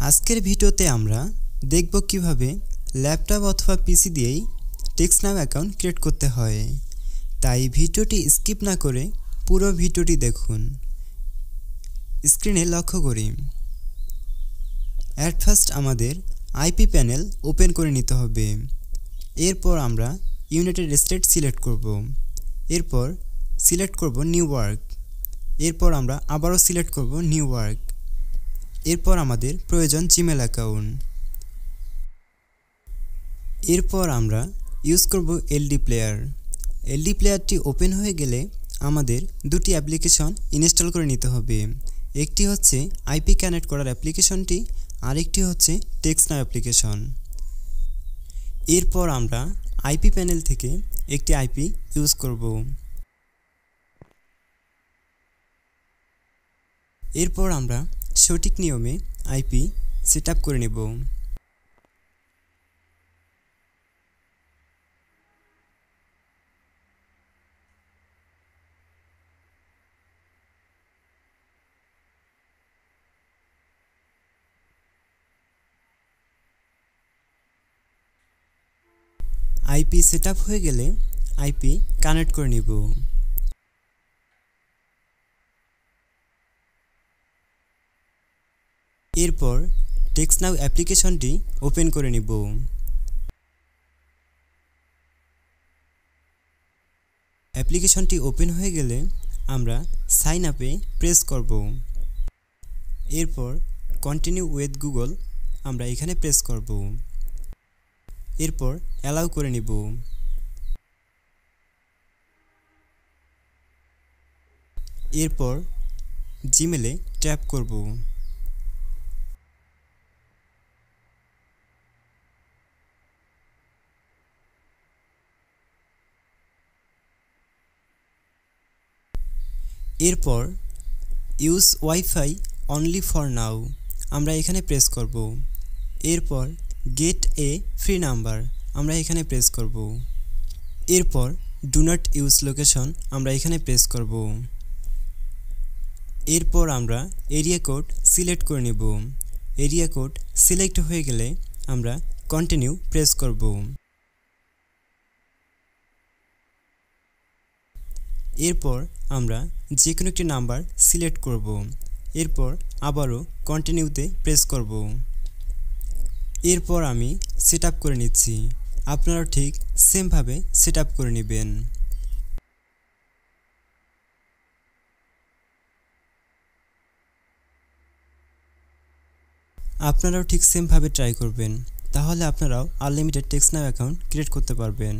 আজকের ভিডিওতে আমরা দেখব কিভাবে ল্যাপটপ অথবা পিসি দিয়েই টেক্সটনাউ অ্যাকাউন্ট ক্রিয়েট করতে হয়। তাই ভিডিওটি স্কিপ না করে পুরো ভিডিওটি দেখুন। স্ক্রিনে লক্ষ্য করি। অ্যাট ফার্স্ট আমাদের আইপি প্যানেল ওপেন করে নিতে হবে। এরপর আমরা ইউনাইটেড স্টেট সিলেক্ট করব। এরপর সিলেক্ট করব নিউ ওয়ার্ক। এরপর আমরা আবারও সিলেক্ট করব নিউ ওয়ার্ক। এরপর আমাদের প্রয়োজন জিমেল অ্যাকাউন্ট। এরপর আমরা ইউজ করব এলডি প্লেয়ার। এলডি প্লেয়ারটি ওপেন হয়ে গেলে আমাদের দুটি অ্যাপ্লিকেশন ইনস্টল করে নিতে হবে। একটি হচ্ছে আইপি কানেক্ট করার অ্যাপ্লিকেশনটি, আরেকটি হচ্ছে টেক্সটনাউ অ্যাপ্লিকেশন। এরপর আমরা আইপি প্যানেল থেকে একটি আইপি ইউজ করব। এরপর আমরা সঠিক নিয়মে আইপি সেট আপ করে নেব। আইপি সেট আপ হয়ে গেলে আইপি কানেক্ট করে নেব। এরপর টেক্সটনাউ অ্যাপ্লিকেশনটি ওপেন করে নেব। অ্যাপ্লিকেশনটি ওপেন হয়ে গেলে আমরা সাইন আপে প্রেস করব। এরপর কন্টিনিউ উইথ গুগল আমরা এখানে প্রেস করব। এরপর অ্যালাউ করে নেব। এরপর জিমেলে ট্যাপ করব। এরপর use wifi only for now আমরা এখানে প্রেস করব। এরপর গেট এ ফ্রি নাম্বার আমরা এখানে প্রেস করব। এরপর ডু নট ইউজ লোকেশন আমরা এখানে প্রেস করব। এরপর আমরা এরিয়া কোড সিলেক্ট করে নেব। এরিয়া কোড সিলেক্ট হয়ে গেলে আমরা কন্টিনিউ প্রেস করব। এরপর আমরা যে কোনো একটি নাম্বার সিলেক্ট করব। এরপর আবারও কন্টিনিউতে প্রেস করব। এরপর আমি সেট আপ করে নিচ্ছি। আপনারা ঠিক সেমভাবে সেট আপ করে নেবেন। আপনারাও ঠিক সেমভাবে ট্রাই করবেন, তাহলে আপনারাও আনলিমিটেড টেক্সটনাউ অ্যাকাউন্ট ক্রিয়েট করতে পারবেন।